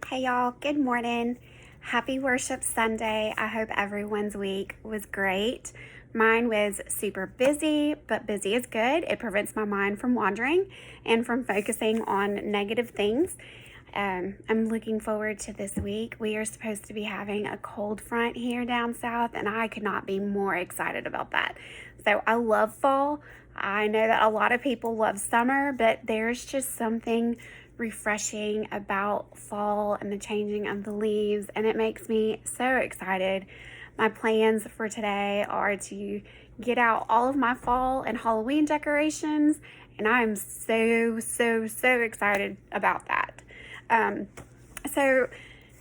Hey y'all, good morning. Happy Worship Sunday. I hope everyone's week was great. Mine was super busy, but busy is good. It prevents my mind from wandering and from focusing on negative things. I'm looking forward to this week. We are supposed to be having a cold front here down south, and I could not be more excited about that. So I love fall. I know that a lot of people love summer, but there's just something refreshing about fall and the changing of the leaves, and it makes me so excited. My plans for today are to get out all of my fall and Halloween decorations, and I'm so excited about that. So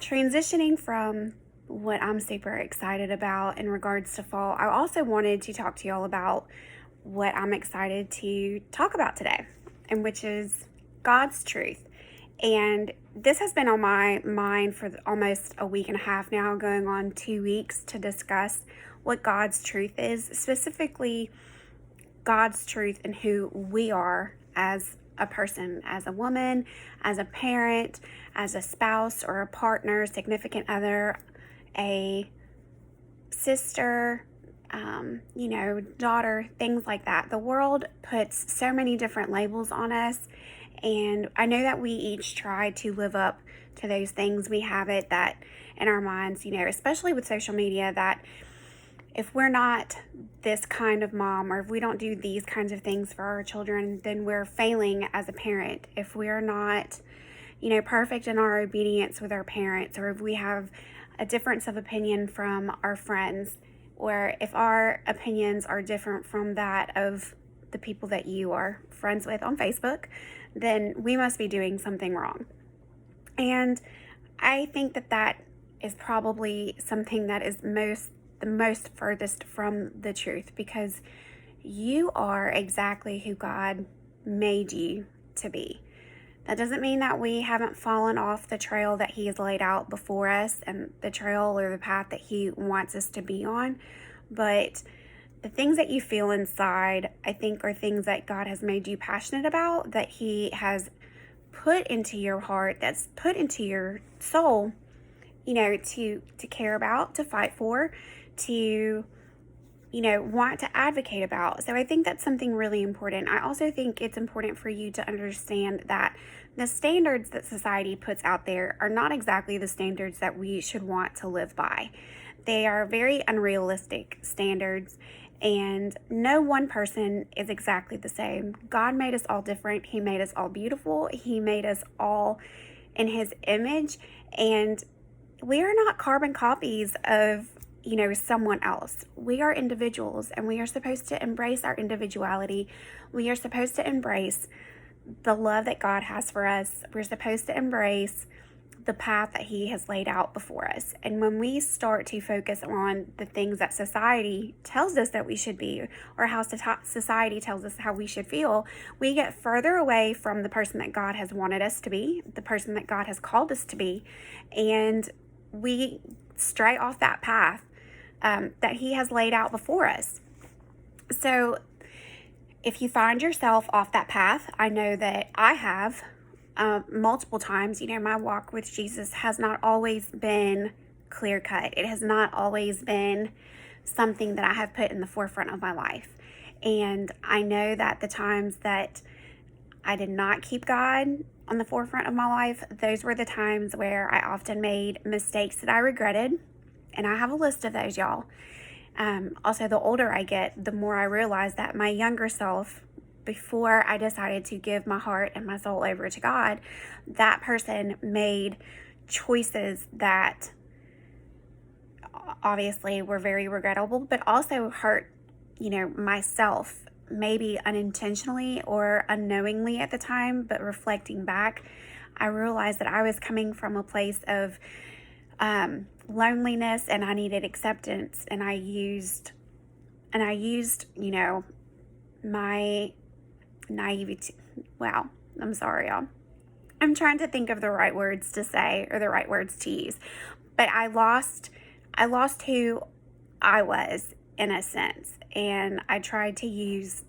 transitioning from what I'm super excited about in regards to fall, I also wanted to talk to y'all about what I'm excited to talk about today, and which is God's truth. And this has been on my mind for almost a week and a half now, going on 2 weeks, to discuss what God's truth is, specifically God's truth and who we are as a person, as a woman, as a parent, as a spouse or a partner, significant other, a sister, daughter, things like that. The world puts so many different labels on us, and I know that we each try to live up to those things. We have it that in our minds, especially with social media, that if we're not this kind of mom, or if we don't do these kinds of things for our children, then we're failing as a parent. If we're not, perfect in our obedience with our parents, or if we have a difference of opinion from our friends, or if our opinions are different from that of the people that you are friends with on Facebook, then we must be doing something wrong. And I think that is probably something that is the most furthest from the truth, because you are exactly who God made you to be. That doesn't mean that we haven't fallen off the trail that He has laid out before us, and the trail or the path that He wants us to be on. But the things that you feel inside, I think, are things that God has made you passionate about, that He has put into your heart, that's put into your soul, to care about, to fight for, to want to advocate about. So I think that's something really important. I also think it's important for you to understand that the standards that society puts out there are not exactly the standards that we should want to live by. They are very unrealistic standards, and no one person is exactly the same. God made us all different. He made us all beautiful. He made us all in His image, and we are not carbon copies of someone else. We are individuals, and we are supposed to embrace our individuality. We are supposed to embrace the love that God has for us. We're supposed to embrace the path that He has laid out before us. And when we start to focus on the things that society tells us that we should be, or how society tells us how we should feel, we get further away from the person that God has wanted us to be, the person that God has called us to be, and we stray off that path that He has laid out before us. So if you find yourself off that path, I know that I have multiple times. My walk with Jesus has not always been clear cut. It has not always been something that I have put in the forefront of my life. And I know that the times that I did not keep God on the forefront of my life, those were the times where I often made mistakes that I regretted. And I have a list of those, y'all. Also, the older I get, the more I realize that my younger self, before I decided to give my heart and my soul over to God, that person made choices that obviously were very regrettable, but also hurt, myself, maybe unintentionally or unknowingly at the time. But reflecting back, I realized that I was coming from a place of loneliness, and I needed acceptance, and I used my naivety. Wow, I'm sorry, y'all. I'm trying to think of the right words to say, or the right words to use, but I lost who I was, in a sense, and I tried to use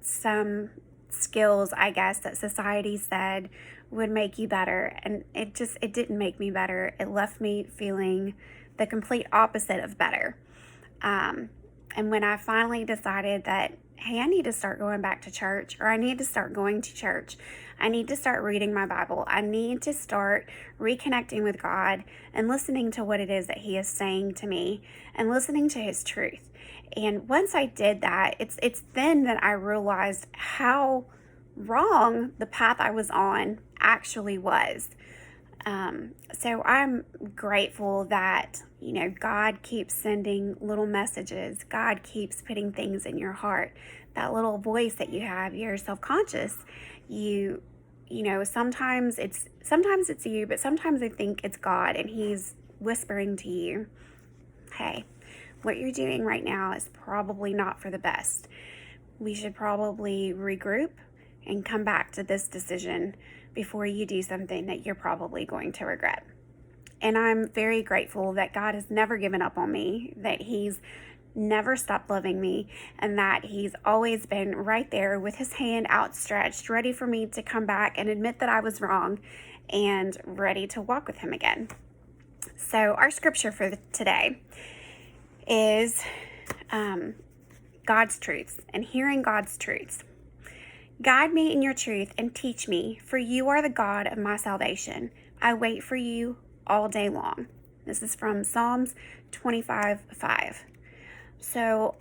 some skills, I guess, that society said would make you better. And it didn't make me better. It left me feeling the complete opposite of better. And when I finally decided that, hey, I need to start going back to church, or I need to start going to church, I need to start reading my Bible, I need to start reconnecting with God and listening to what it is that He is saying to me and listening to His truth. And once I did that, it's then that I realized how wrong the path I was on actually was. So I'm grateful that, God keeps sending little messages. God keeps putting things in your heart. That little voice that you have, you're self-conscious. Sometimes it's you, but sometimes I think it's God, and He's whispering to you, hey, what you're doing right now is probably not for the best. We should probably regroup and come back to this decision before you do something that you're probably going to regret. And I'm very grateful that God has never given up on me, that He's never stopped loving me, and that He's always been right there with His hand outstretched, ready for me to come back and admit that I was wrong and ready to walk with Him again. So our scripture for today is God's truths and hearing God's truths. Guide me in your truth and teach me, for you are the God of my salvation. I wait for you all day long. This is from Psalms 25:5. So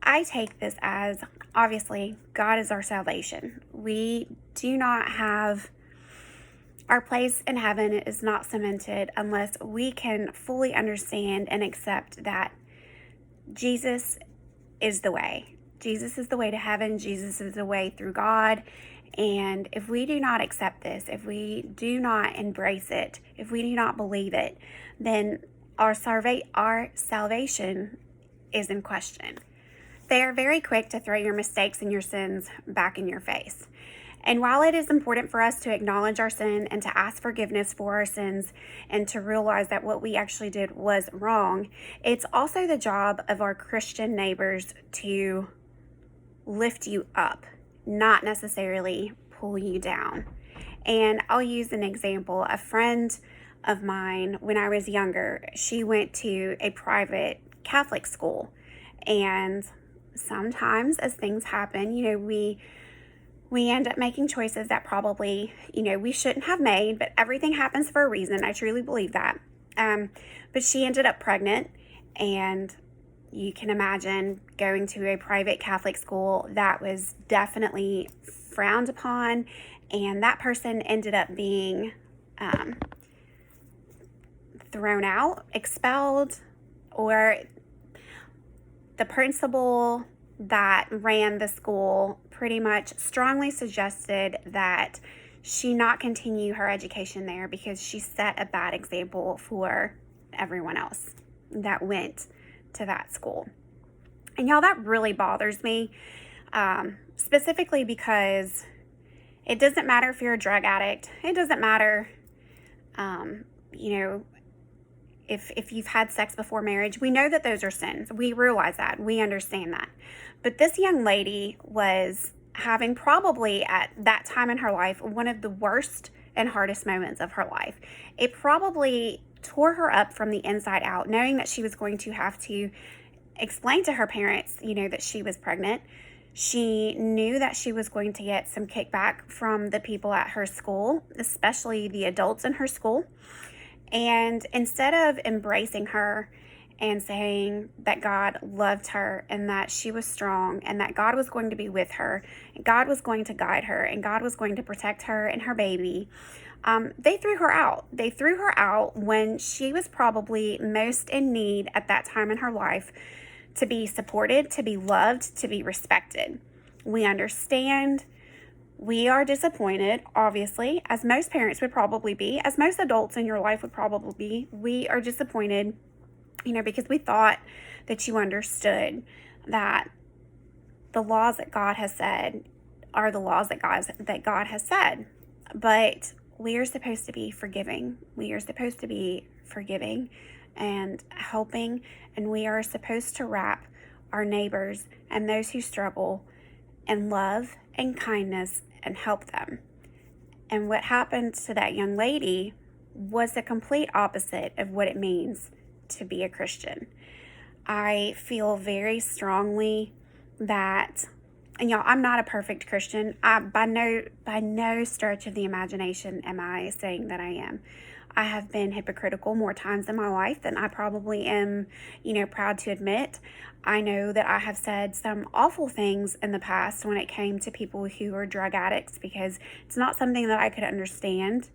I take this as, obviously, God is our salvation. We do not have, our place in heaven is not cemented unless we can fully understand and accept that Jesus is the way. Jesus is the way to heaven. Jesus is the way through God. And if we do not accept this, if we do not embrace it, if we do not believe it, then our salvation is in question. They are very quick to throw your mistakes and your sins back in your face. And while it is important for us to acknowledge our sin and to ask forgiveness for our sins and to realize that what we actually did was wrong, it's also the job of our Christian neighbors to lift you up, not necessarily pull you down. And I'll use an example. A friend of mine, when I was younger, she went to a private Catholic school. And sometimes as things happen, we end up making choices that probably, we shouldn't have made, but everything happens for a reason. I truly believe that. But she ended up pregnant, and you can imagine going to a private Catholic school that was definitely frowned upon, and that person ended up being thrown out, expelled, or the principal that ran the school pretty much strongly suggested that she not continue her education there because she set a bad example for everyone else that went to that school. And y'all, that really bothers me, specifically because it doesn't matter if you're a drug addict. It doesn't matter, if you've had sex before marriage. We know that those are sins. We realize that. We understand that. But this young lady was having, probably at that time in her life, one of the worst and hardest moments of her life. It probably tore her up from the inside out, knowing that she was going to have to explain to her parents, that she was pregnant. She knew that she was going to get some kickback from the people at her school, especially the adults in her school. And instead of embracing her and saying that God loved her and that she was strong and that God was going to be with her, and God was going to guide her, and God was going to protect her and her baby, they threw her out. They threw her out when she was probably most in need at that time in her life to be supported, to be loved, to be respected. We understand. We are disappointed, obviously, as most parents would probably be, as most adults in your life would probably be. We are disappointed, because we thought that you understood that the laws that God has said are the laws that God has said. But we are supposed to be forgiving. We are supposed to be forgiving and helping, and we are supposed to wrap our neighbors and those who struggle and love and kindness and help them. And what happened to that young lady was the complete opposite of what it means to be a Christian. I feel very strongly that, and y'all, I'm not a perfect Christian. By no stretch of the imagination am I saying that I am. I have been hypocritical more times in my life than I probably am, proud to admit. I know that I have said some awful things in the past when it came to people who are drug addicts, because it's not something that I could understand.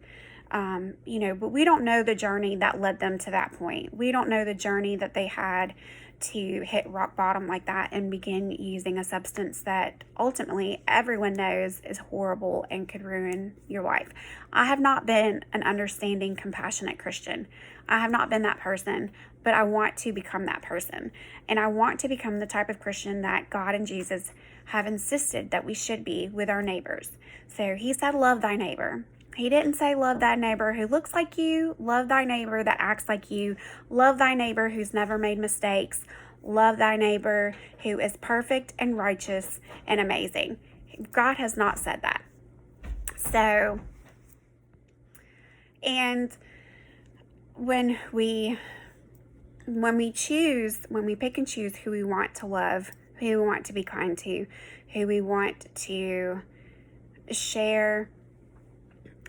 But we don't know the journey that led them to that point. We don't know the journey that they had to hit rock bottom like that and begin using a substance that ultimately everyone knows is horrible and could ruin your life. I have not been an understanding, compassionate Christian. I have not been that person, but I want to become that person. And I want to become the type of Christian that God and Jesus have insisted that we should be with our neighbors. So he said, love thy neighbor. He didn't say love thy neighbor who looks like you, love thy neighbor that acts like you, love thy neighbor who's never made mistakes, love thy neighbor who is perfect and righteous and amazing. God has not said that. So, and when we pick and choose who we want to love, who we want to be kind to, who we want to share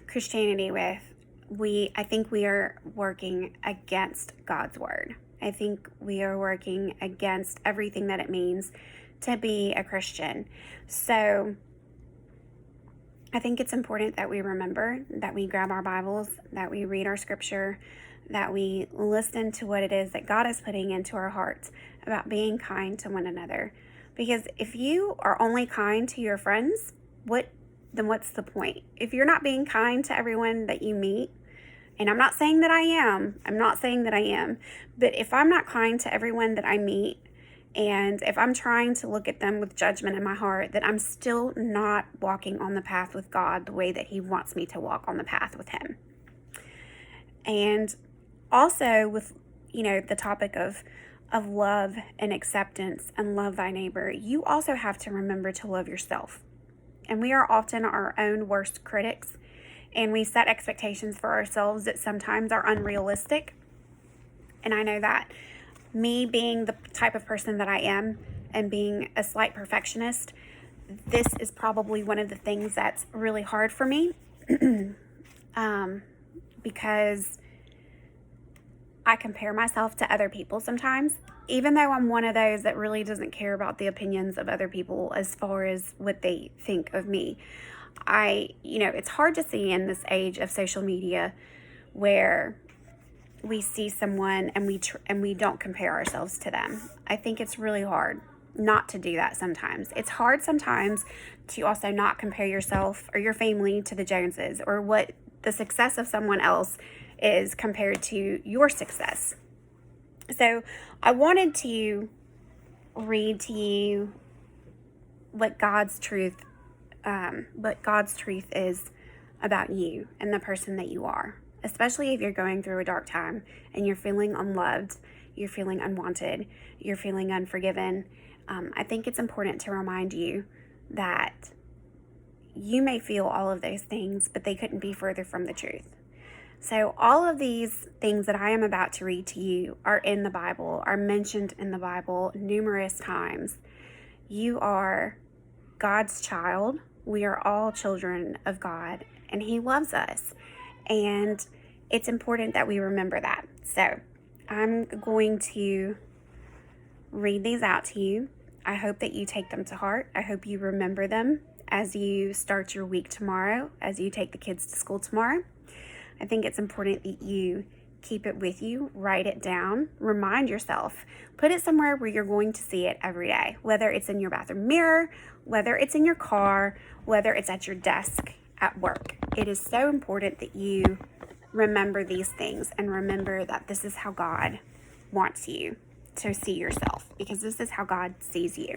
Christianity with, I think we are working against God's word. I think we are working against everything that it means to be a Christian. So I think it's important that we remember, that we grab our Bibles, that we read our scripture, that we listen to what it is that God is putting into our hearts about being kind to one another. Because if you are only kind to your friends, then what's the point? If you're not being kind to everyone that you meet, and I'm not saying that I am, but if I'm not kind to everyone that I meet, and if I'm trying to look at them with judgment in my heart, then I'm still not walking on the path with God the way that he wants me to walk on the path with him. And also with, the topic of love and acceptance and love thy neighbor, you also have to remember to love yourself. And we are often our own worst critics, and we set expectations for ourselves that sometimes are unrealistic. And I know that me being the type of person that I am and being a slight perfectionist, this is probably one of the things that's really hard for me because I compare myself to other people sometimes, even though I'm one of those that really doesn't care about the opinions of other people as far as what they think of me. It's hard to see in this age of social media where we see someone and we don't compare ourselves to them. I think it's really hard not to do that sometimes. It's hard sometimes to also not compare yourself or your family to the Joneses, or what the success of someone else is compared to your success. So I wanted to read to you what God's truth is about you and the person that you are, especially if you're going through a dark time and you're feeling unloved, you're feeling unwanted, you're feeling unforgiven. I think it's important to remind you that you may feel all of those things, but they couldn't be further from the truth. So all of these things that I am about to read to you are in the Bible, are mentioned in the Bible numerous times. You are God's child. We are all children of God, and he loves us. And it's important that we remember that. So I'm going to read these out to you. I hope that you take them to heart. I hope you remember them as you start your week tomorrow, as you take the kids to school tomorrow. I think it's important that you keep it with you, write it down, remind yourself, put it somewhere where you're going to see it every day, whether it's in your bathroom mirror, whether it's in your car, whether it's at your desk at work. It is so important that you remember these things and remember that this is how God wants you to see yourself, because this is how God sees you.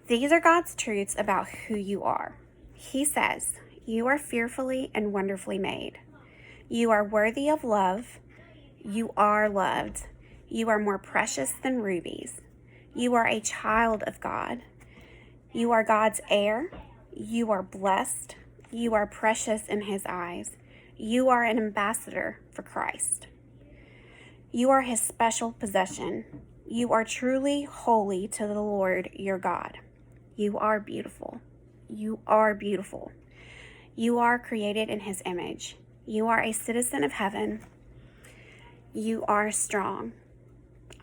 These are God's truths about who you are. He says, you are fearfully and wonderfully made. You are worthy of love. You are loved. You are more precious than rubies. You are a child of God. You are God's heir. You are blessed. You are precious in His eyes. You are an ambassador for Christ. You are His special possession. You are truly holy to the Lord your God. You are beautiful. You are beautiful. You are created in His image. You are a citizen of heaven. You are strong.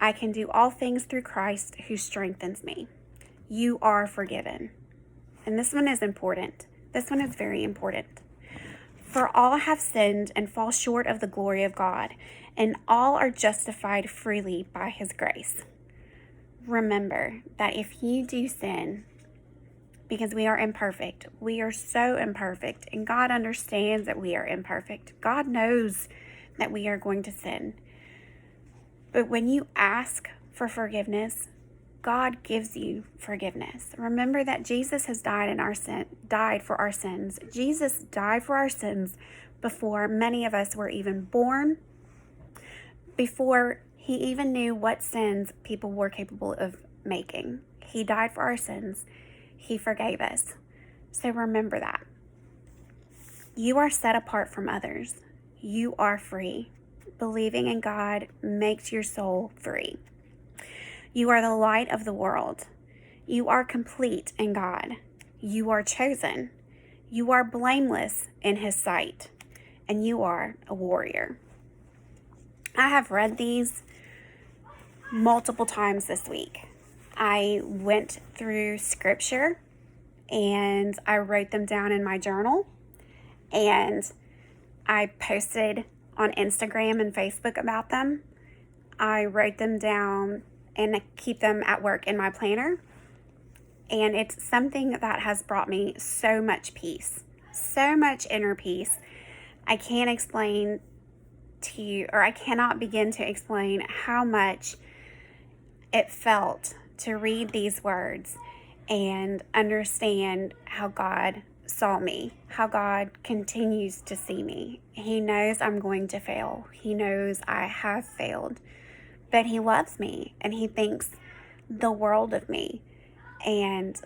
I can do all things through Christ who strengthens me. You are forgiven. And this one is important. This one is very important. For all have sinned and fall short of the glory of God, and all are justified freely by His grace. Remember that if you do sin, because we are imperfect, we are so imperfect, and God understands that we are imperfect. God knows that we are going to sin. But when you ask for forgiveness, God gives you forgiveness. Remember that Jesus has died for our sins. Jesus died for our sins before many of us were even born, before He even knew what sins people were capable of making. He died for our sins. He forgave us. So remember that. You are set apart from others. You are free. Believing in God makes your soul free. You are the light of the world. You are complete in God. You are chosen. You are blameless in His sight. And you are a warrior. I have read these multiple times this week. I went through scripture and I wrote them down in my journal. And I posted on Instagram and Facebook about them. I wrote them down and keep them at work in my planner. And it's something that has brought me so much peace, so much inner peace. I can't explain to you, or I cannot begin to explain how much it felt to read these words and understand how God saw me, how God continues to see me. He knows I'm going to fail. He knows I have failed. But He loves me and He thinks the world of me. And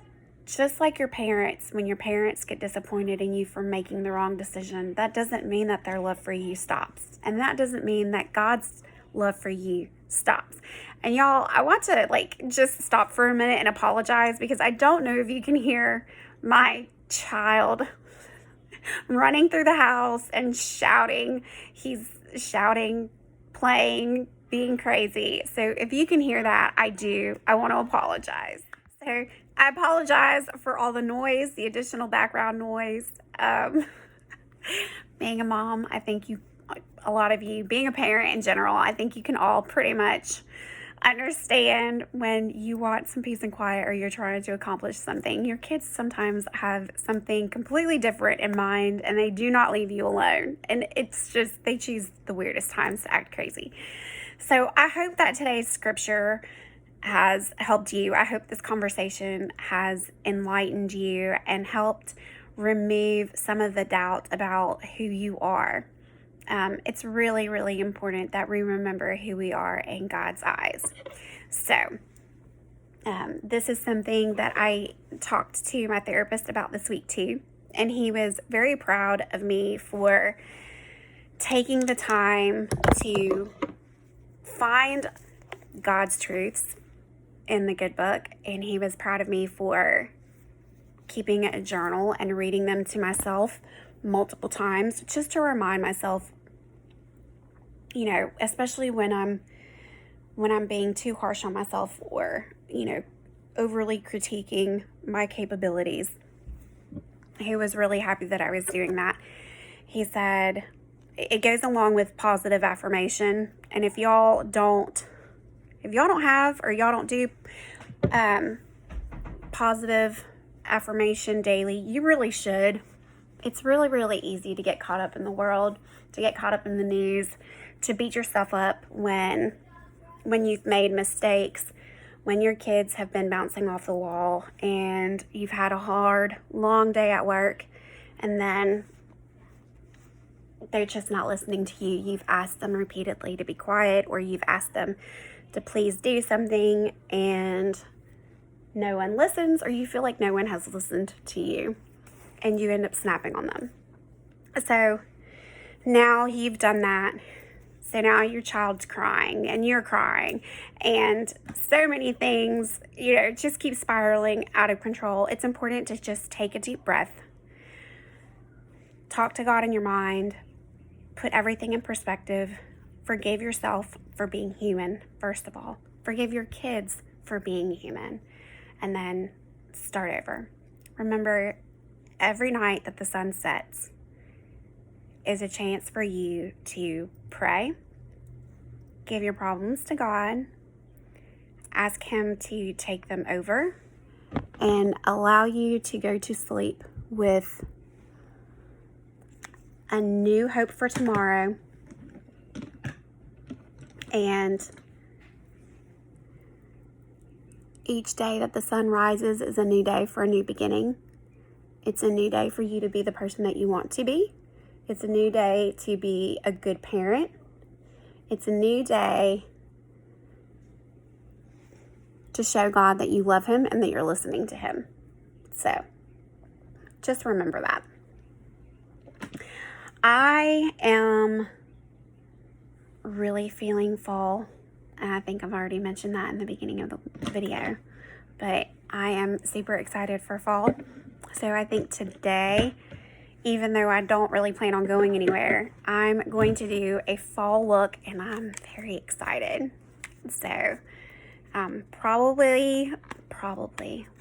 just like your parents, when your parents get disappointed in you for making the wrong decision, that doesn't mean that their love for you stops. And that doesn't mean that God's love for you stops. And y'all, I want to just stop for a minute and apologize, because I don't know if you can hear my child running through the house and shouting. He's shouting, playing, being crazy. So if you can hear that, I want to apologize. So I apologize for all the noise, the additional background noise. Being a mom, I think a lot of you, being a parent in general, I think you can all pretty much understand when you want some peace and quiet, or you're trying to accomplish something. Your kids sometimes have something completely different in mind, and they do not leave you alone. And it's just, they choose the weirdest times to act crazy. So I hope that today's scripture has helped you. I hope this conversation has enlightened you and helped remove some of the doubt about who you are. It's really, really important that we remember who we are in God's eyes. So this is something that I talked to my therapist about this week too. And he was very proud of me for taking the time to find God's truths in the good book. And he was proud of me for keeping a journal and reading them to myself multiple times, just to remind myself, especially when I'm being too harsh on myself, or, overly critiquing my capabilities. He was really happy that I was doing that. He said it goes along with positive affirmation. And if y'all don't have, or y'all don't do positive affirmation daily, you really should. It's really, really easy to get caught up in the world, to get caught up in the news, to beat yourself up when you've made mistakes, when your kids have been bouncing off the wall, and you've had a hard, long day at work, and then they're just not listening to you. You've asked them repeatedly to be quiet, or you've asked them to please do something, and no one listens, or you feel like no one has listened to you and you end up snapping on them. So now you've done that. So now your child's crying and you're crying and so many things, just keep spiraling out of control. It's important to just take a deep breath, talk to God in your mind, put everything in perspective, forgive yourself for being human, first of all. Forgive your kids for being human, and then start over. Remember, every night that the sun sets is a chance for you to pray, give your problems to God, ask Him to take them over, and allow you to go to sleep with a new hope for tomorrow. And each day that the sun rises is a new day for a new beginning. It's a new day for you to be the person that you want to be. It's a new day to be a good parent. It's a new day to show God that you love Him and that you're listening to Him. So, just remember that. I am really feeling fall, and I think I've already mentioned that in the beginning of the video, but I am super excited for fall. So I think today, even though I don't really plan on going anywhere, I'm going to do a fall look, and I'm very excited. So, probably,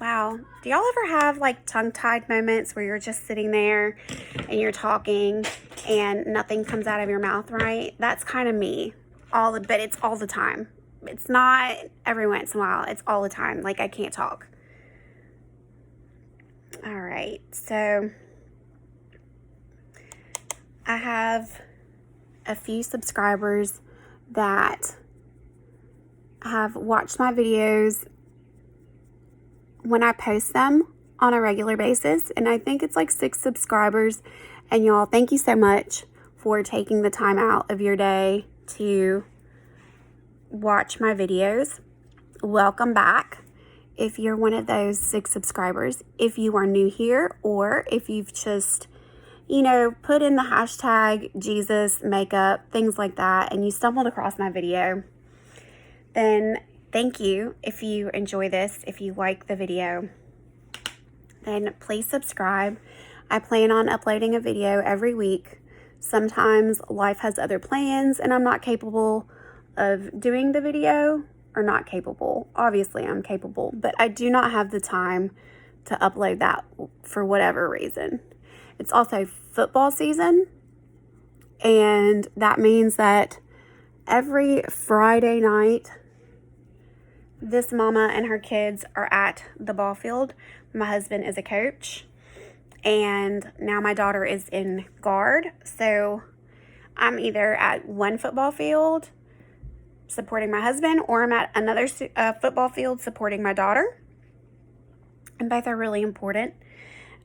wow. Do y'all ever have like tongue-tied moments where you're just sitting there and you're talking and nothing comes out of your mouth right? That's kind of me. But it's all the time. It's not every once in a while. It's all the time. Like, I can't talk. All right, so I have a few subscribers that have watched my videos when I post them on a regular basis, and I think it's like 6 subscribers. And y'all, thank you so much for taking the time out of your day to watch my videos. Welcome back. If you're one of those 6 subscribers, if you are new here, or if you've just, put in the hashtag Jesus makeup, things like that, and you stumbled across my video, then thank you. If you enjoy this, if you like the video, then please subscribe. I plan on uploading a video every week. Sometimes life has other plans and I'm not capable of doing the video. Or not capable. Obviously, I'm capable, but I do not have the time to upload that for whatever reason. It's also football season, and that means that every Friday night, this mama and her kids are at the ball field. My husband is a coach, and now my daughter is in guard, so I'm either at one football field supporting my husband, or I'm at another football field supporting my daughter, and both are really important.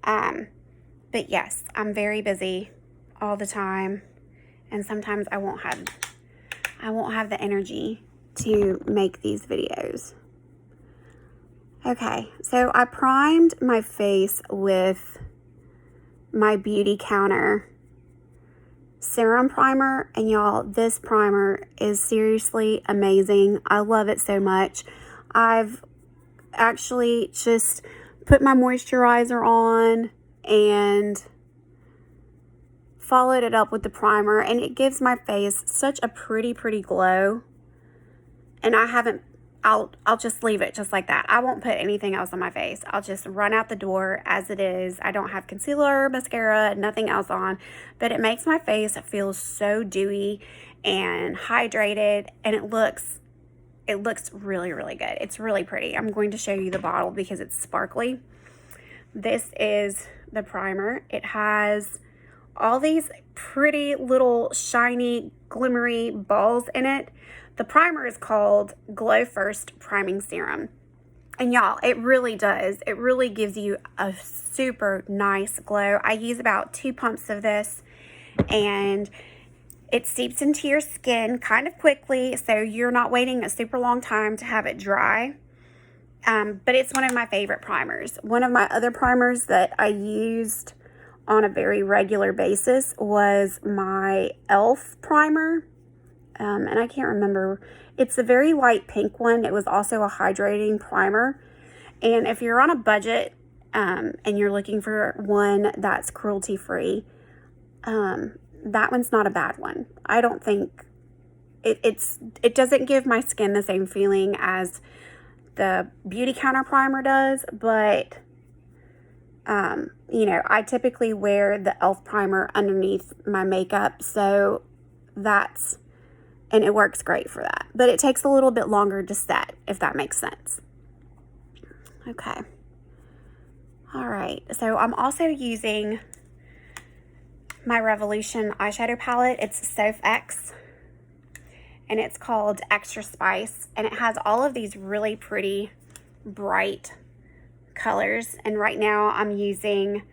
But yes, I'm very busy all the time, and sometimes I won't have the energy to make these videos. Okay, so I primed my face with my Beauty Counter Serum primer, and y'all, this primer is seriously amazing. I love it so much. I've actually just put my moisturizer on and followed it up with the primer, and it gives my face such a pretty glow. And I'll just leave it just like that. I won't put anything else on my face. I'll just run out the door as it is. I don't have concealer, mascara, nothing else on, but it makes my face feel so dewy and hydrated, and it looks really good. It's really pretty. I'm going to show you the bottle because it's sparkly. This is the primer. It has all these pretty little shiny, glimmery balls in it. The primer is called Glow First Priming Serum. And y'all, it really does. It really gives you a super nice glow. I use about 2 pumps of this, and it seeps into your skin kind of quickly, so you're not waiting a super long time to have it dry. But it's one of my favorite primers. One of my other primers that I used on a very regular basis was my e.l.f. primer. And I can't remember. It's a very light pink one. It was also a hydrating primer. And if you're on a budget and you're looking for one that's cruelty-free, that one's not a bad one. I don't think it doesn't give my skin the same feeling as the Beauty Counter primer does, but you know, I typically wear the e.l.f. primer underneath my makeup, so and it works great for that. But it takes a little bit longer to set, if that makes sense. Okay. All right, so I'm also using my Revolution eyeshadow palette. It's Sophie X, and it's called Extra Spice, and it has all of these really pretty, bright colors. And right now I'm using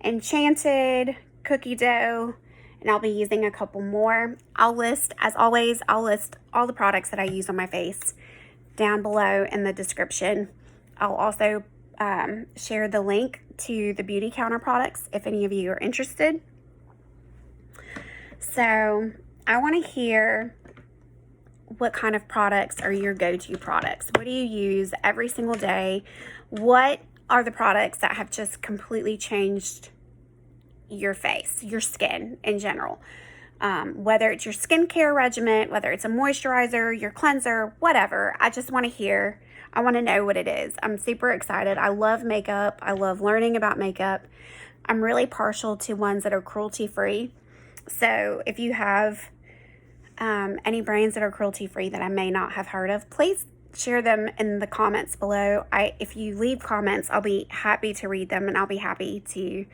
Enchanted, Cookie Dough, and I'll be using a couple more. As always, I'll list all the products that I use on my face down below in the description. I'll also share the link to the Beauty Counter products if any of you are interested. So I want to hear what kind of products are your go-to products. What do you use every single day? What are the products that have just completely changed your face, your skin in general? Whether it's your skincare regimen, whether it's a moisturizer, your cleanser, whatever. I just want to hear. I want to know what it is. I'm super excited. I love makeup. I love learning about makeup. I'm really partial to ones that are cruelty-free. So if you have any brands that are cruelty-free that I may not have heard of, please share them in the comments below. If you leave comments, I'll be happy to read them, and I'll be happy to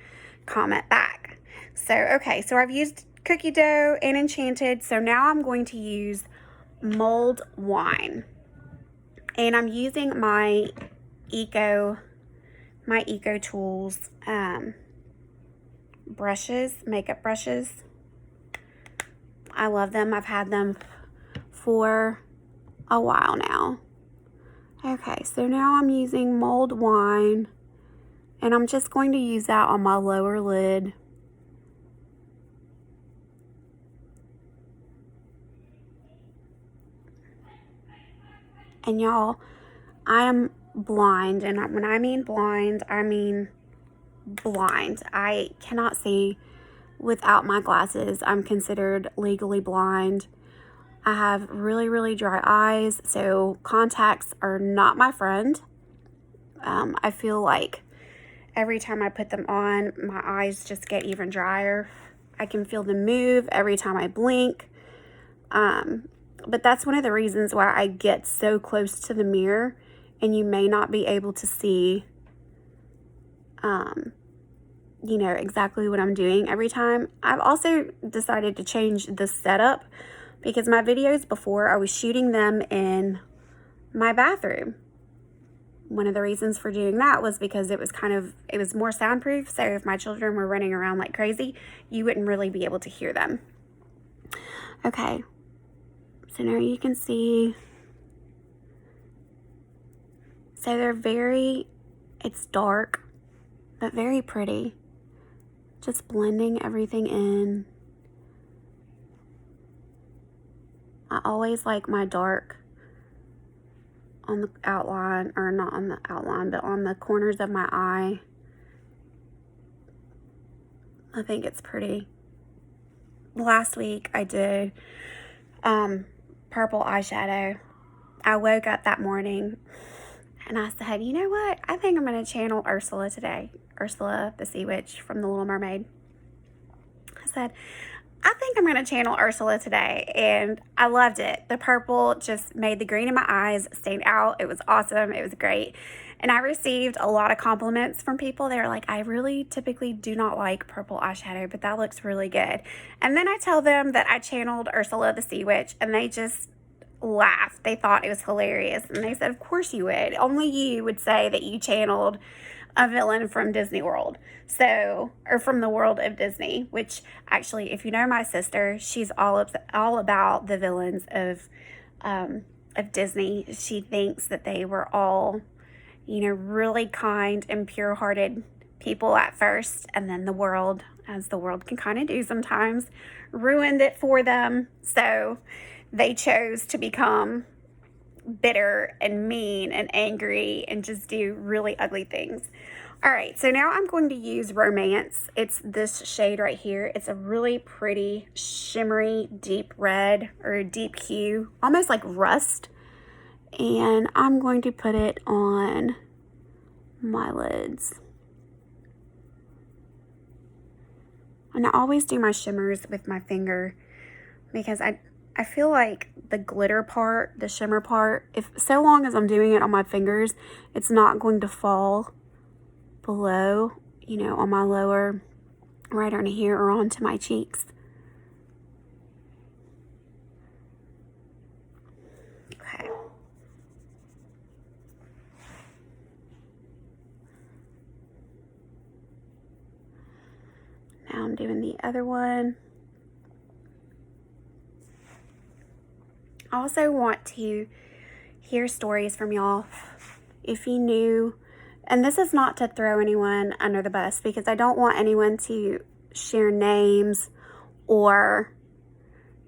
comment back. So, okay, so I've used Cookie Dough and Enchanted, so now I'm going to use Mulled Wine. And I'm using my Eco Tools brushes, makeup brushes. I love them. I've had them for a while now. Okay, so now I'm using Mulled Wine, and I'm just going to use that on my lower lid. And y'all, I am blind, and when I mean blind, I mean blind. I cannot see without my glasses. I'm considered legally blind. I have really, really dry eyes, so contacts are not my friend. I feel like every time I put them on, my eyes just get even drier. I can feel them move every time I blink. But that's one of the reasons why I get so close to the mirror, and you may not be able to see, you know, exactly what I'm doing every time. I've also decided to change the setup, because my videos before, I was shooting them in my bathroom. One of the reasons for doing that was because it was more soundproof, so if my children were running around like crazy, you wouldn't really be able to hear them. Okay. So now you can see, so it's dark, but very pretty. Just blending everything in. I always like my dark on the outline, or not on the outline, but on the corners of my eye. I think it's pretty. Last week I did purple eyeshadow. I woke up that morning and I said, you know what? I think I'm going to channel Ursula today. Ursula, the sea witch from The Little Mermaid. I said, I think I'm going to channel Ursula today. And I loved it. The purple just made the green in my eyes stand out. It was awesome. It was great. And I received a lot of compliments from people. They were like, I really typically do not like purple eyeshadow, but that looks really good. And then I tell them that I channeled Ursula the Sea Witch, and they just laughed. They thought it was hilarious. And they said, of course you would. Only you would say that you channeled a villain from Disney World. So, or from the world of Disney, which actually, if you know my sister, she's all about the villains of Disney. She thinks that they were all you know, really kind and pure-hearted people at first, and then the world, as the world can kind of do sometimes, ruined it for them. So they chose to become bitter and mean and angry and just do really ugly things. All right, so now I'm going to use Romance. It's this shade right here. It's a really pretty, shimmery, deep red or deep hue, almost like rust. And I'm going to put it on my lids. And I always do my shimmers with my finger because I feel like the glitter part, the shimmer part, if so long as I'm doing it on my fingers, it's not going to fall below, you know, on my lower right on here or onto my cheeks. Okay. Now I'm doing the other one. I also want to hear stories from y'all. If you knew, and this is not to throw anyone under the bus because I don't want anyone to share names or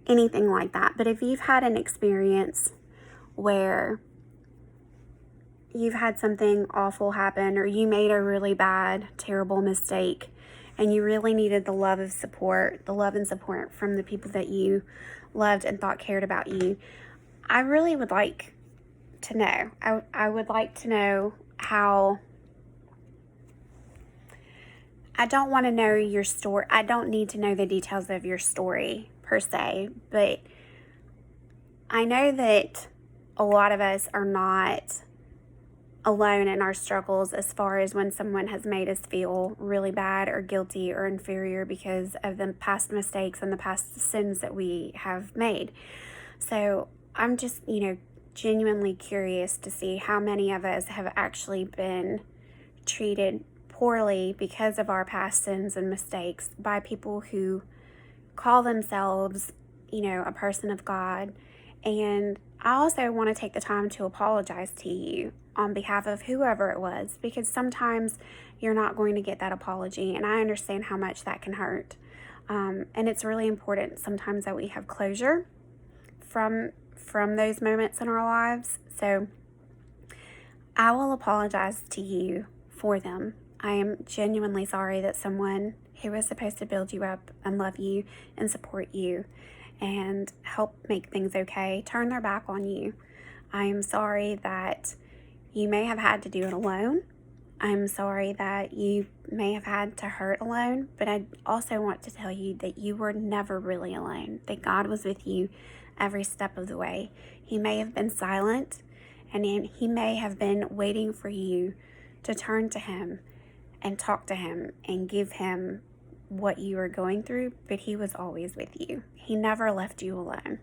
anything like that. But if you've had an experience where you've had something awful happen or you made a really bad, terrible mistake and you really needed the love and support from the people that you loved and thought cared about you, I really would like to know. I would like to know how. I don't want to know your story. I don't need to know the details of your story per se, but I know that a lot of us are not alone in our struggles as far as when someone has made us feel really bad or guilty or inferior because of the past mistakes and the past sins that we have made. So I'm just, you know, genuinely curious to see how many of us have actually been treated poorly because of our past sins and mistakes by people who call themselves, you know, a person of God. And I also want to take the time to apologize to you on behalf of whoever it was, because sometimes you're not going to get that apology, and I understand how much that can hurt. And it's really important sometimes that we have closure from those moments in our lives. So I will apologize to you for them. I am genuinely sorry that someone who was supposed to build you up and love you and support you and help make things okay turn their back on you. I am sorry that you may have had to do it alone. I'm sorry that you may have had to hurt alone, but I also want to tell you that you were never really alone, that God was with you every step of the way. He may have been silent, and he may have been waiting for you to turn to him and talk to him and give him what you were going through, but he was always with you. He never left you alone.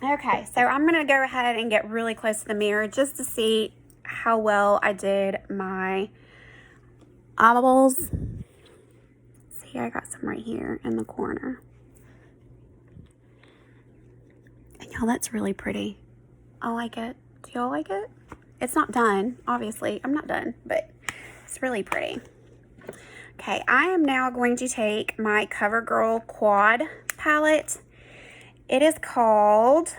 Okay, so I'm going to go ahead and get really close to the mirror just to see how well I did my eyeballs. See, I got some right here in the corner. And y'all, that's really pretty. I like it. Do y'all like it? It's not done, obviously. I'm not done, but it's really pretty. Okay, I am now going to take my CoverGirl Quad palette. It is called,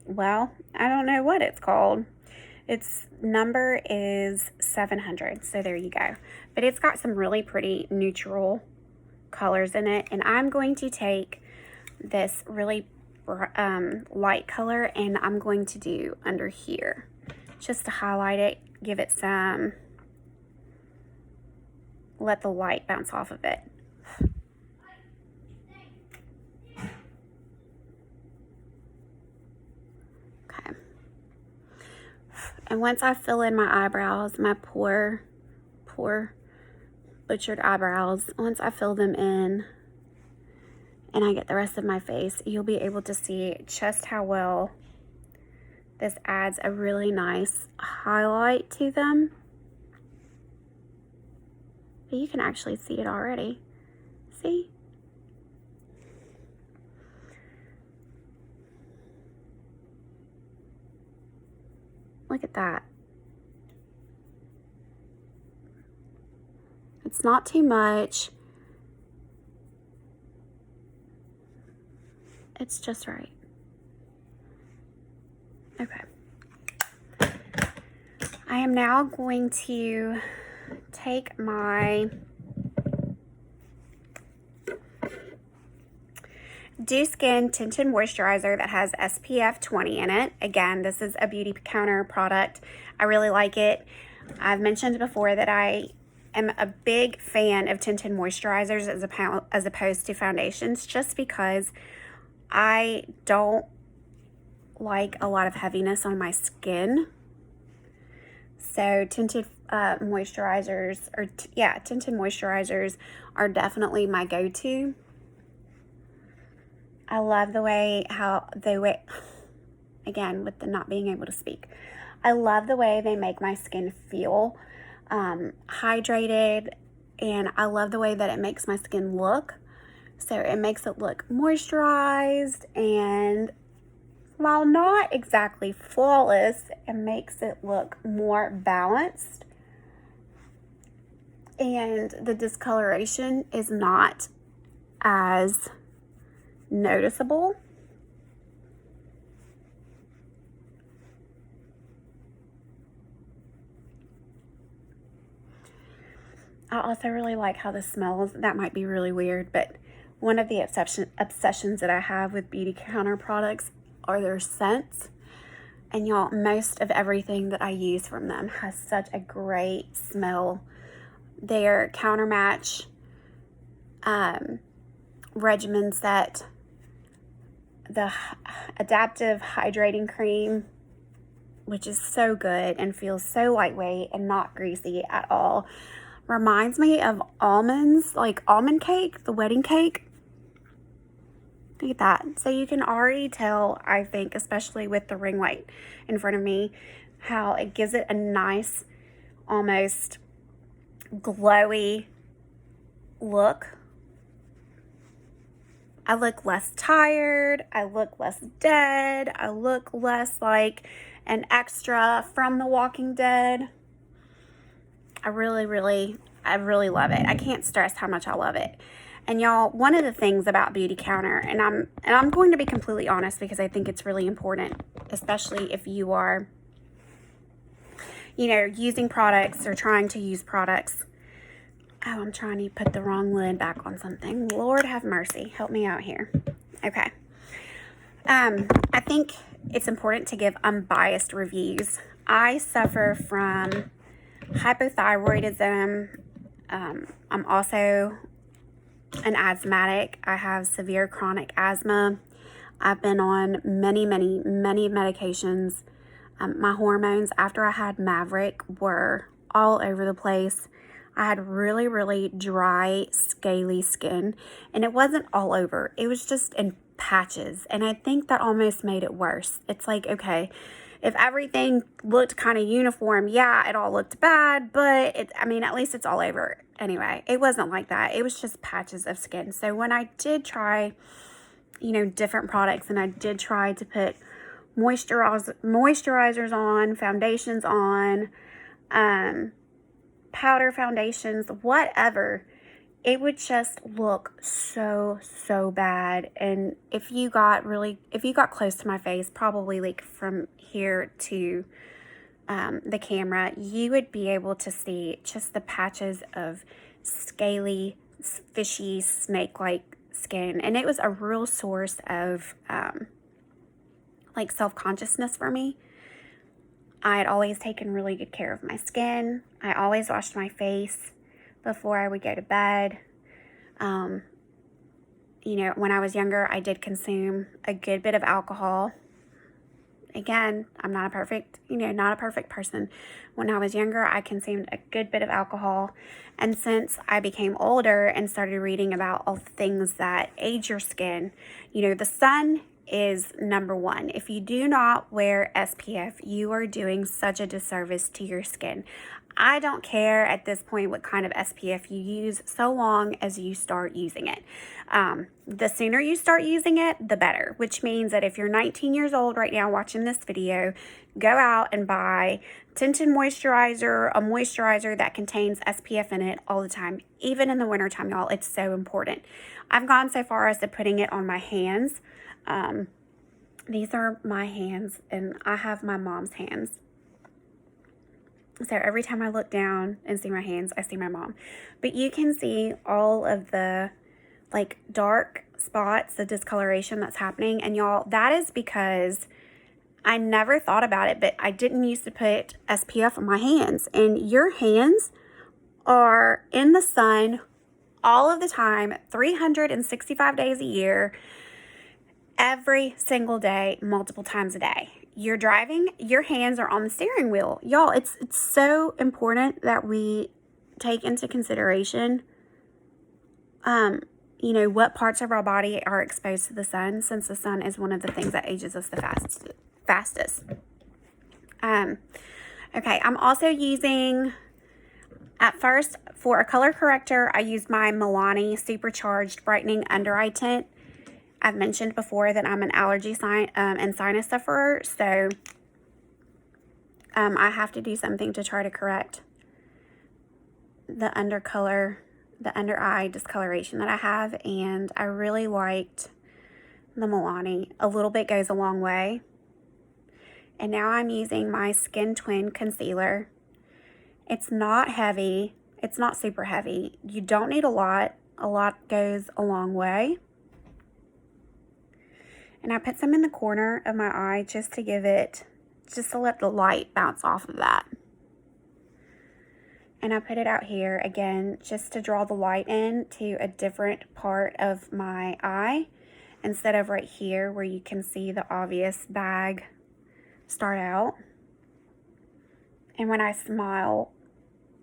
well, I don't know what it's called. Its number is 700, so there you go. But it's got some really pretty neutral colors in it, and I'm going to take this really light color, and I'm going to do under here just to highlight it, give it some, let the light bounce off of it. Okay. And once I fill in my eyebrows, my poor butchered eyebrows, once I fill them in and I get the rest of my face, you'll be able to see just how well this adds a really nice highlight to them. But you can actually see it already. See? Look at that. It's not too much. It's just right. Okay. I am now going to take my Dew Skin Tinted Moisturizer that has SPF 20 in it. Again, this is a beauty counter product. I really like it. I've mentioned before that I am a big fan of tinted moisturizers as opposed to foundations, just because I don't like a lot of heaviness on my skin. So tinted moisturizers, tinted moisturizers are definitely my go-to. I love the way again, with the not being able to speak, I love the way they make my skin feel hydrated, and I love the way that it makes my skin look. So it makes it look moisturized, and while not exactly flawless, it makes it look more balanced, and the discoloration is not as noticeable. I also really like how this smells. That might be really weird, but one of the obsessions that I have with beauty counter products are their scents. And y'all, most of everything that I use from them has such a great smell. Their counter match regimen set, the adaptive hydrating cream, which is so good and feels so lightweight and not greasy at all, reminds me of almonds, like almond cake, the wedding cake. Look at that. So you can already tell, I think, especially with the ring light in front of me, how it gives it a nice, almost glowy look. I look less tired. I look less dead. I look less like an extra from The Walking Dead. I really love it. I can't stress how much I love it. And y'all, one of the things about Beauty Counter, and I'm going to be completely honest because I think it's really important, especially if you are, using products or trying to use products. Oh, I'm trying to put the wrong lid back on something. Lord have mercy. Help me out here. Okay. I think it's important to give unbiased reviews. I suffer from hypothyroidism. I'm also an asthmatic. I have severe chronic asthma. I've been on many medications. My hormones after I had Maverick were all over the place. I had really dry, scaly skin, and it wasn't all over. It was just in patches, and I think that almost made it worse. It's like, okay, if everything looked kind of uniform, yeah, it all looked bad, but at least it's all over. Anyway, it wasn't like that. It was just patches of skin. So when I did try, different products, and I did try to put moisturizers on, foundations on, powder foundations, whatever, it would just look so bad. And if you got close to my face, probably like from here to the camera, you would be able to see just the patches of scaly, fishy, snake-like skin. And it was a real source of self-consciousness for me. I had always taken really good care of my skin. I always washed my face before I would go to bed. When I was younger, I did consume a good bit of alcohol. Again, I'm not a perfect person. When I was younger, I consumed a good bit of alcohol. And since I became older and started reading about all the things that age your skin, the sun is number one. If you do not wear SPF, you are doing such a disservice to your skin. I don't care at this point what kind of SPF you use, so long as you start using it. The sooner you start using it, the better, which means that if you're 19 years old right now watching this video, go out and buy Tinted moisturizer, a moisturizer that contains SPF in it all the time, even in the wintertime, y'all. It's so important. I've gone so far as to putting it on my hands. These are my hands, and I have my mom's hands. So every time I look down and see my hands, I see my mom. But you can see all of the like dark spots, the discoloration that's happening. And y'all, that is because I never thought about it, but I didn't used to put SPF on my hands. And your hands are in the sun all of the time, 365 days a year, every single day, multiple times a day. You're driving, your hands are on the steering wheel. Y'all, it's so important that we take into consideration, you know, what parts of our body are exposed to the sun, since the sun is one of the things that ages us the fastest. Okay, I'm also using, at first, for a color corrector, I used my Milani Supercharged Brightening Under Eye Tint. I've mentioned before that I'm an allergy and sinus sufferer, so I have to do something to try to correct the under eye discoloration that I have, and I really liked the Milani. A little bit goes a long way. And now I'm using my Skin Twin Concealer. It's not heavy. It's not super heavy. You don't need a lot. A lot goes a long way. And I put some in the corner of my eye just to let the light bounce off of that. And I put it out here again, just to draw the light in to a different part of my eye, instead of right here where you can see the obvious bag start out. And when I smile,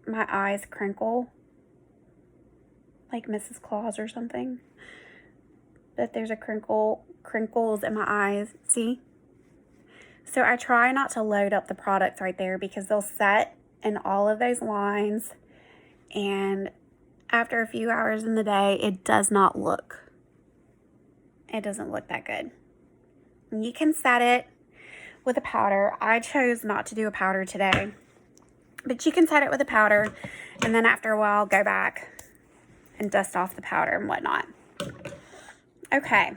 my eyes crinkle like Mrs. Claus or something. But there's a crinkles in my eyes, see? So I try not to load up the products right there, because they'll set in all of those lines, and after a few hours in the day, it doesn't look that good. You can set it with a powder. I chose not to do a powder today, but you can set it with a powder, and then after a while, go back and dust off the powder and whatnot. Okay,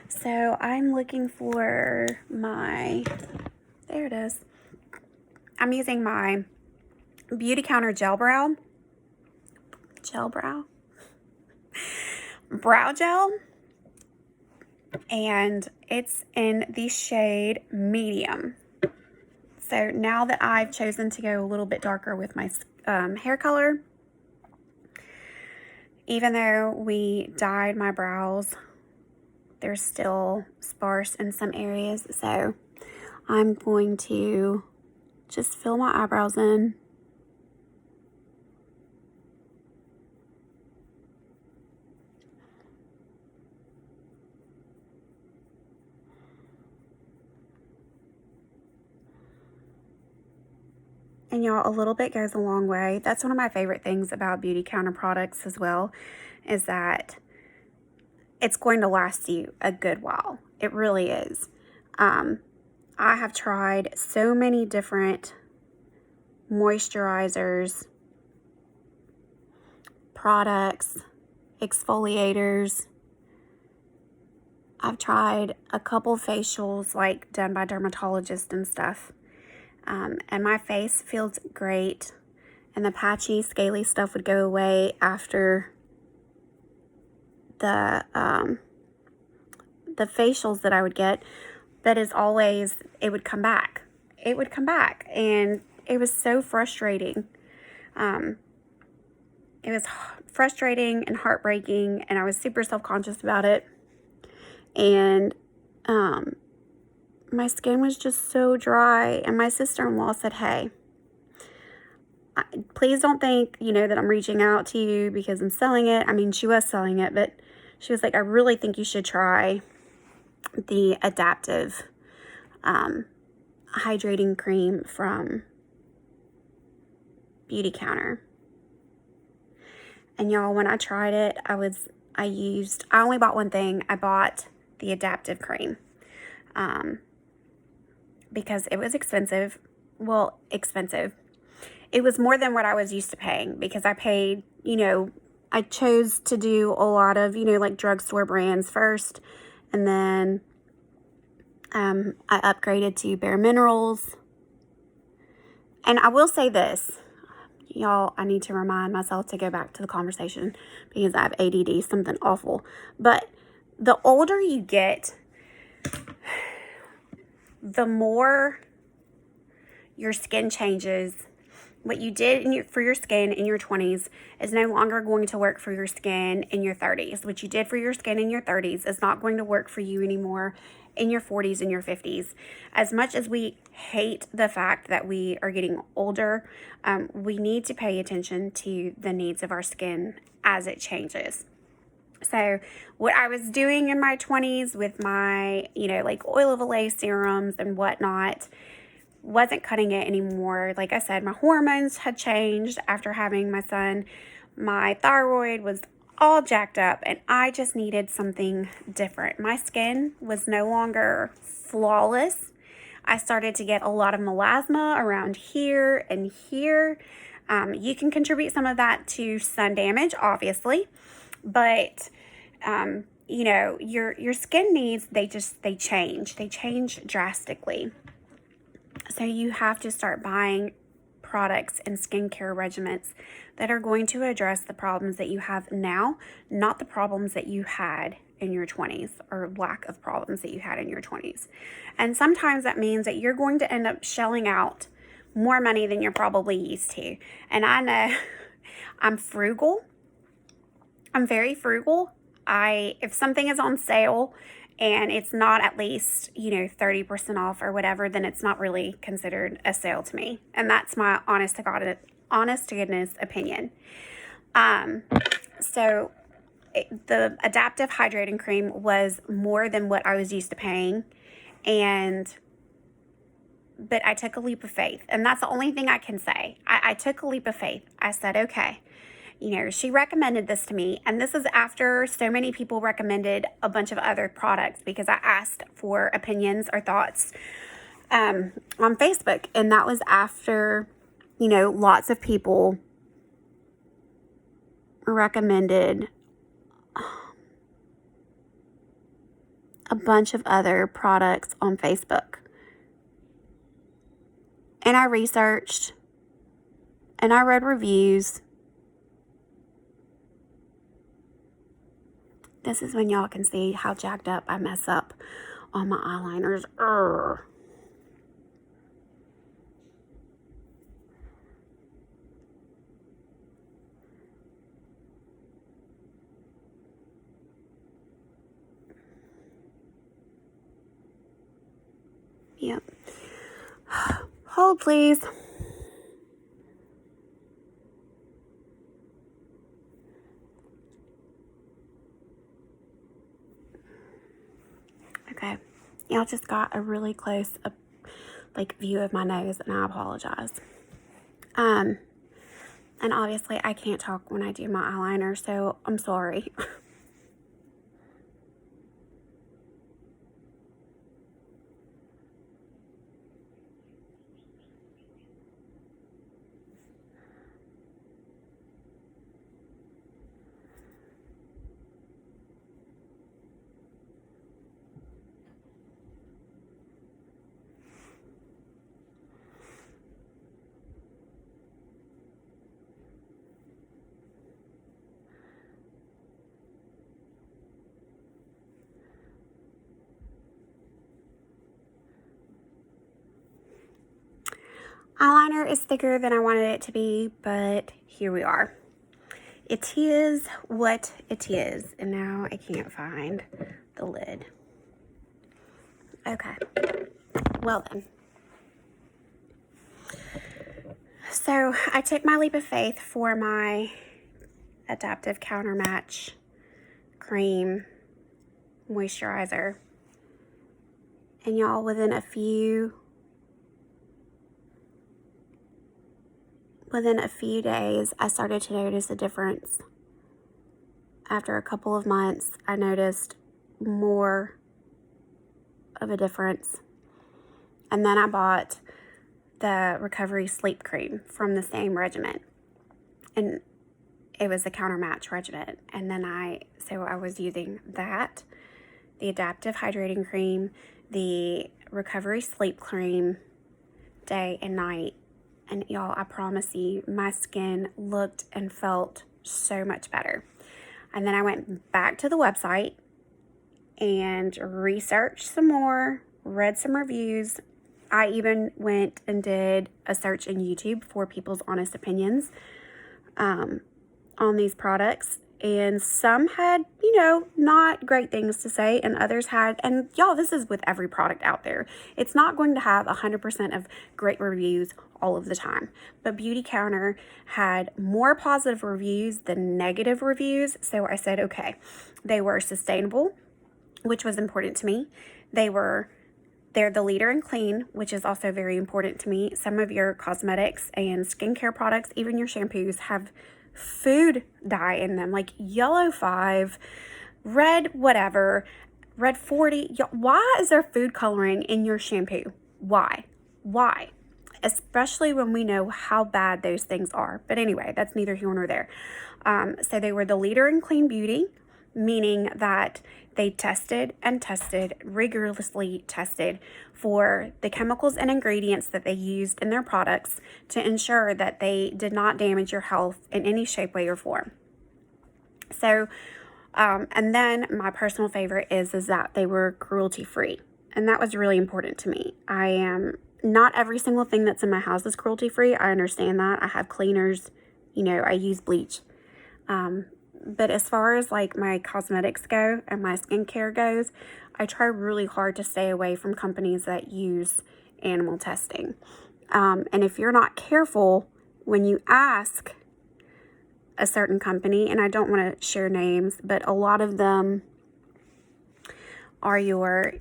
so I'm looking for there it is. I'm using my Beauty Counter brow gel, and it's in the shade medium. So now that I've chosen to go a little bit darker with my hair color, even though we dyed my brows, they're still sparse in some areas. So I'm going to just fill my eyebrows in. And y'all, a little bit goes a long way. That's one of my favorite things about Beauty Counter products as well, is that it's going to last you a good while. It really is. I have tried so many different moisturizers, products, exfoliators. I've tried a couple facials like done by dermatologists and stuff. And my face feels great, and the patchy, scaly stuff would go away after the facials that I would get. But as always, it would come back. It would come back, and it was so frustrating. It was frustrating and heartbreaking, and I was super self-conscious about it. And my skin was just so dry, and my sister-in-law said, hey, please don't think, that I'm reaching out to you because I'm selling it. I mean, she was selling it, but she was like, I really think you should try the Adaptive Hydrating Cream from Beauty Counter. And y'all, when I tried it, I only bought one thing. I bought the Adaptive Cream because it was expensive. Well, expensive. It was more than what I was used to paying because I paid, I chose to do a lot of, like drugstore brands first. And then I upgraded to Bare Minerals. And I will say this, y'all, I need to remind myself to go back to the conversation because I have ADD, something awful. But the older you get, the more your skin changes. What you did for your skin in your 20s is no longer going to work for your skin in your 30s. What you did for your skin in your 30s is not going to work for you anymore in your 40s and your 50s. As much as we hate the fact that we are getting older, we need to pay attention to the needs of our skin as it changes. So what I was doing in my 20s with my, like oil of Olay serums and whatnot, wasn't cutting it anymore. Like I said, my hormones had changed after having my son. My thyroid was all jacked up and I just needed something different. My skin was no longer flawless. I started to get a lot of melasma around here and here. You can contribute some of that to sun damage, obviously, but your skin needs, they change drastically. So you have to start buying products and skincare regimens that are going to address the problems that you have now, not the problems that you had in your 20s or lack of problems that you had in your 20s. And sometimes that means that you're going to end up shelling out more money than you're probably used to. And I know I'm frugal. I'm very frugal. If something is on sale and it's not at least, 30% off or whatever, then it's not really considered a sale to me. And that's my honest to goodness opinion. So the Adaptive Hydrating Cream was more than what I was used to paying. But I took a leap of faith. And that's the only thing I can say. I took a leap of faith. I said, okay. She recommended this to me, and this is after so many people recommended a bunch of other products because I asked for opinions or thoughts on Facebook, and that was after, lots of people recommended a bunch of other products on Facebook. And I researched, and I read reviews. This is when y'all can see how jacked up I mess up on my eyeliners. Yep. Hold, please. Okay, y'all just got a really close view of my nose, and I apologize. And obviously I can't talk when I do my eyeliner, so I'm sorry. Eyeliner is thicker than I wanted it to be, but here we are. It is what it is, and now I can't find the lid. Okay, well then. So I took my leap of faith for my Adaptive Counter Match Cream Moisturizer, And y'all, within a few days, I started to notice a difference. After a couple of months, I noticed more of a difference. And then I bought the recovery sleep cream from the same regimen, and it was the countermatch regimen. And then I was using that, the adaptive hydrating cream, the recovery sleep cream, day and night. And y'all, I promise you, my skin looked and felt so much better. And then I went back to the website and researched some more, read some reviews. I even went and did a search in YouTube for people's honest opinions on these products. And some had, not great things to say, and others had, and y'all, this is with every product out there. It's not going to have 100% of great reviews all of the time. But Beauty Counter had more positive reviews than negative reviews. So I said, okay, they were sustainable, which was important to me. They're the leader in clean, which is also very important to me. Some of your cosmetics and skincare products, even your shampoos, have food dye in them, like yellow 5, red whatever, red 40. Why is there food coloring in your shampoo? Why? Especially when we know how bad those things are. But anyway, that's neither here nor there. So they were the leader in clean beauty, meaning that they rigorously tested for the chemicals and ingredients that they used in their products to ensure that they did not damage your health in any shape, way, or form. So, and then my personal favorite is that they were cruelty-free. And that was really important to me. Not every single thing that's in my house is cruelty-free. I understand that. I have cleaners, I use bleach. But as far as like my cosmetics go and my skincare goes, I try really hard to stay away from companies that use animal testing. And if you're not careful, when you ask a certain company, and I don't want to share names, but a lot of them are your,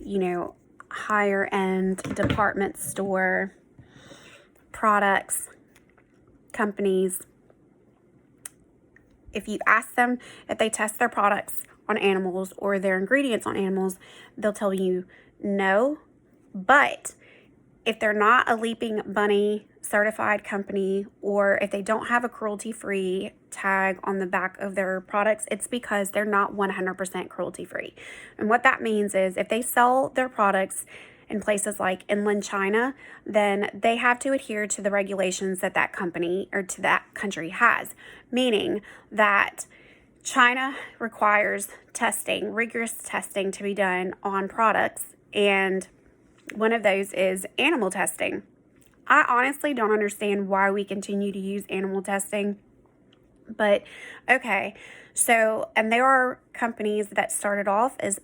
higher end department store products, companies. If you ask them if they test their products on animals or their ingredients on animals, they'll tell you no. But if they're not a Leaping Bunny certified company, or if they don't have a cruelty-free tag on the back of their products, it's because they're not 100% cruelty-free. And what that means is if they sell their products in places like Inland China, then they have to adhere to the regulations that company or to that country has, meaning that China requires rigorous testing to be done on products, and one of those is animal testing. I honestly don't understand why we continue to use animal testing, but okay. So, and there are companies that started off as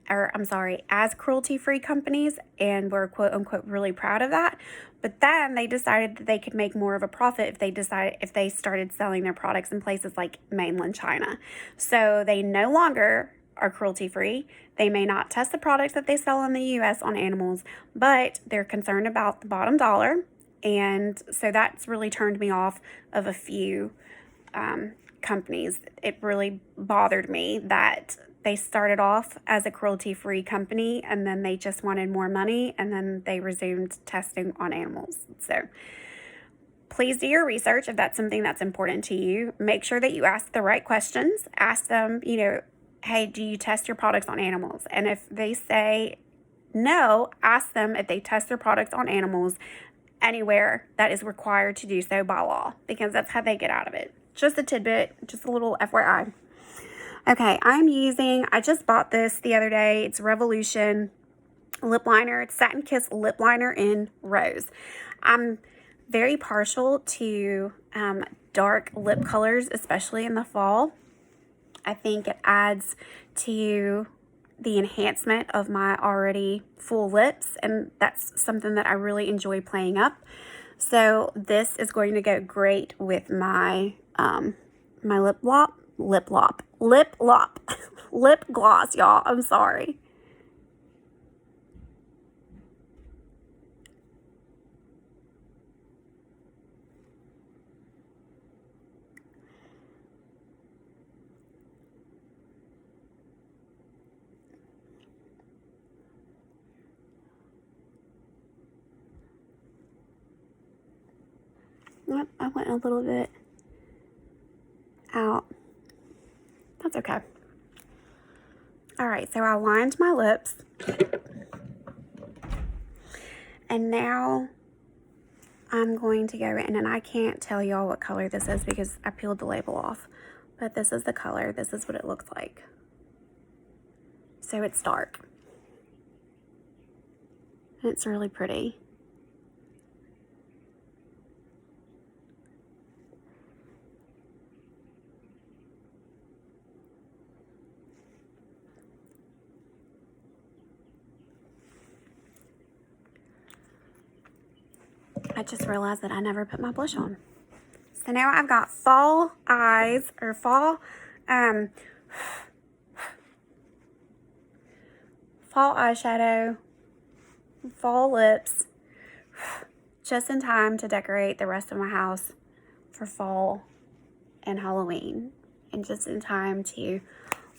as cruelty-free companies, and we're quote unquote really proud of that. But then they decided that they could make more of a profit if they started selling their products in places like mainland China. So they no longer are cruelty-free. They may not test the products that they sell in the U.S. on animals, but they're concerned about the bottom dollar. And so that's really turned me off of a few companies. It really bothered me that they started off as a cruelty-free company, and then they just wanted more money, and then they resumed testing on animals. So please do your research if that's something that's important to you. Make sure that you ask the right questions. Ask them, hey, do you test your products on animals? And if they say no, ask them if they test their products on animals anywhere that is required to do so by law, because that's how they get out of it. Just a tidbit, just a little FYI. Okay, I just bought this the other day. It's Revolution lip liner. It's Satin Kiss lip liner in rose. I'm very partial to dark lip colors, especially in the fall. I think it adds to the enhancement of my already full lips, and that's something that I really enjoy playing up. So this is going to go great with my my lip gloss, y'all. I'm sorry. Yep, I went a little bit out. That's okay. Alright, so I lined my lips. And now I'm going to go in, and I can't tell y'all what color this is because I peeled the label off. But this is the color. This is what it looks like. So it's dark. And it's really pretty. I just realized that I never put my blush on. So now I've got fall eyes, or fall eyeshadow, fall lips, just in time to decorate the rest of my house for fall and Halloween, and just in time to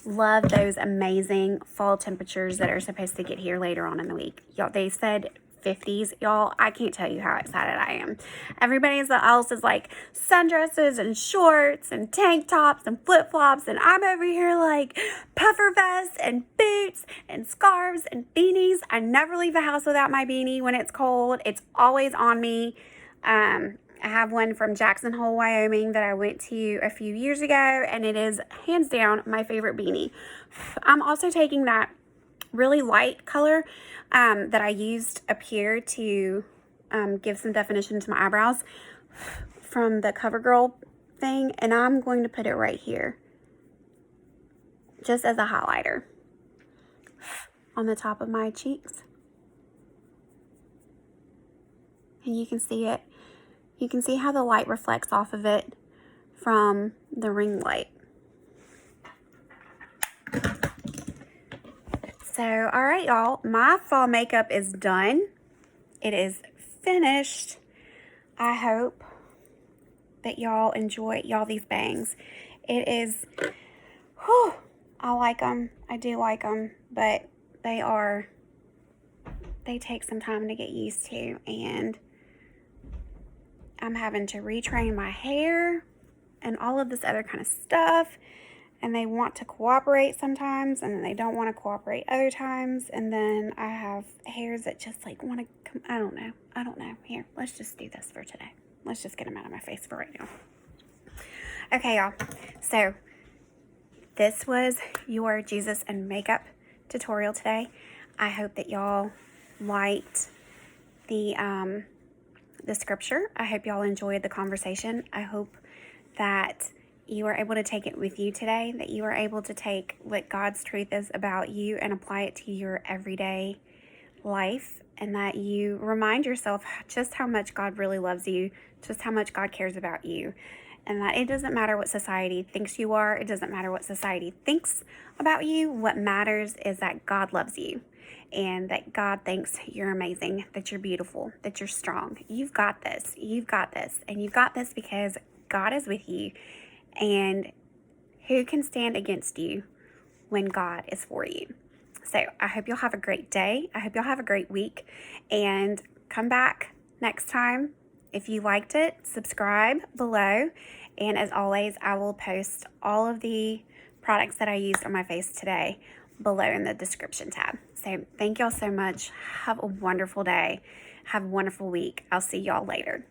love those amazing fall temperatures that are supposed to get here later on in the week. Y'all, they said 50s, y'all. I can't tell you how excited I am. Everybody else is like sundresses and shorts and tank tops and flip-flops, and I'm over here like puffer vests and boots and scarves and beanies. I never leave the house without my beanie when it's cold. It's always on me. I have one from Jackson Hole, Wyoming that I went to a few years ago, and it is hands down my favorite beanie. I'm also taking that really light color that I used up here to give some definition to my eyebrows from the CoverGirl thing, and I'm going to put it right here just as a highlighter on the top of my cheeks. And you can see it. You can see how the light reflects off of it from the ring light. So, all right, y'all, my fall makeup is done. It is finished. I hope that y'all enjoy these bangs. It is, whew, I like them. I do like them, but they take some time to get used to, and I'm having to retrain my hair and all of this other kind of stuff. And they want to cooperate sometimes, and then they don't want to cooperate other times. And then I have hairs that just like want to come. I don't know. Here, let's just do this for today. Let's just get them out of my face for right now. Okay, y'all. So this was your Jesus and makeup tutorial today. I hope that y'all liked the scripture. I hope y'all enjoyed the conversation. I hope that you are able to take it with you today, that you are able to take what God's truth is about you and apply it to your everyday life, and that you remind yourself just how much God really loves you, just how much God cares about you, and that it doesn't matter what society thinks you are. It doesn't matter what society thinks about you. What matters is that God loves you, and that God thinks you're amazing, that you're beautiful, that you're strong. You've got this. You've got this. And you've got this because God is with you. And who can stand against you when God is for you? So I hope you'll have a great day. I hope you'll have a great week. And come back next time. If you liked it, subscribe below. And as always, I will post all of the products that I used on my face today below in the description tab. So thank y'all so much. Have a wonderful day. Have a wonderful week. I'll see y'all later.